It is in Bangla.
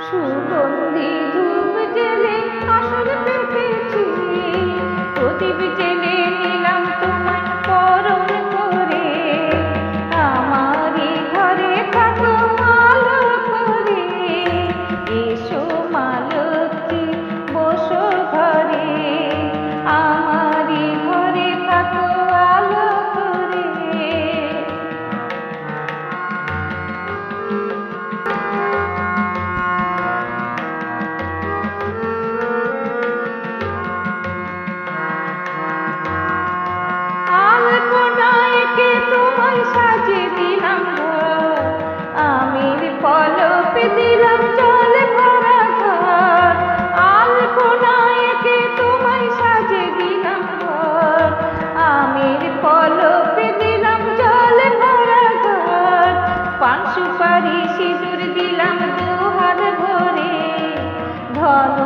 সুগন্ধি ধূপ জেলে আসর পেতেছি, প্রদীপ জেলে নিলাম তোমায় বরণ করে। আমারই ঘরে থাকো আলো করে, এসো মা লক্ষ্মী বসো ঘরে। আমারই ঘরে থাকো আলো করে। পলপে দিলাম জলে ভরা ঘর, আলপনায় এঁকে তোমায় সাজে দিলাম ঘর। আমের পলপে দিলাম জলে ভরা ঘর, পান সুপারি সিঁদুর দিলাম দুহাত ভরে। ধন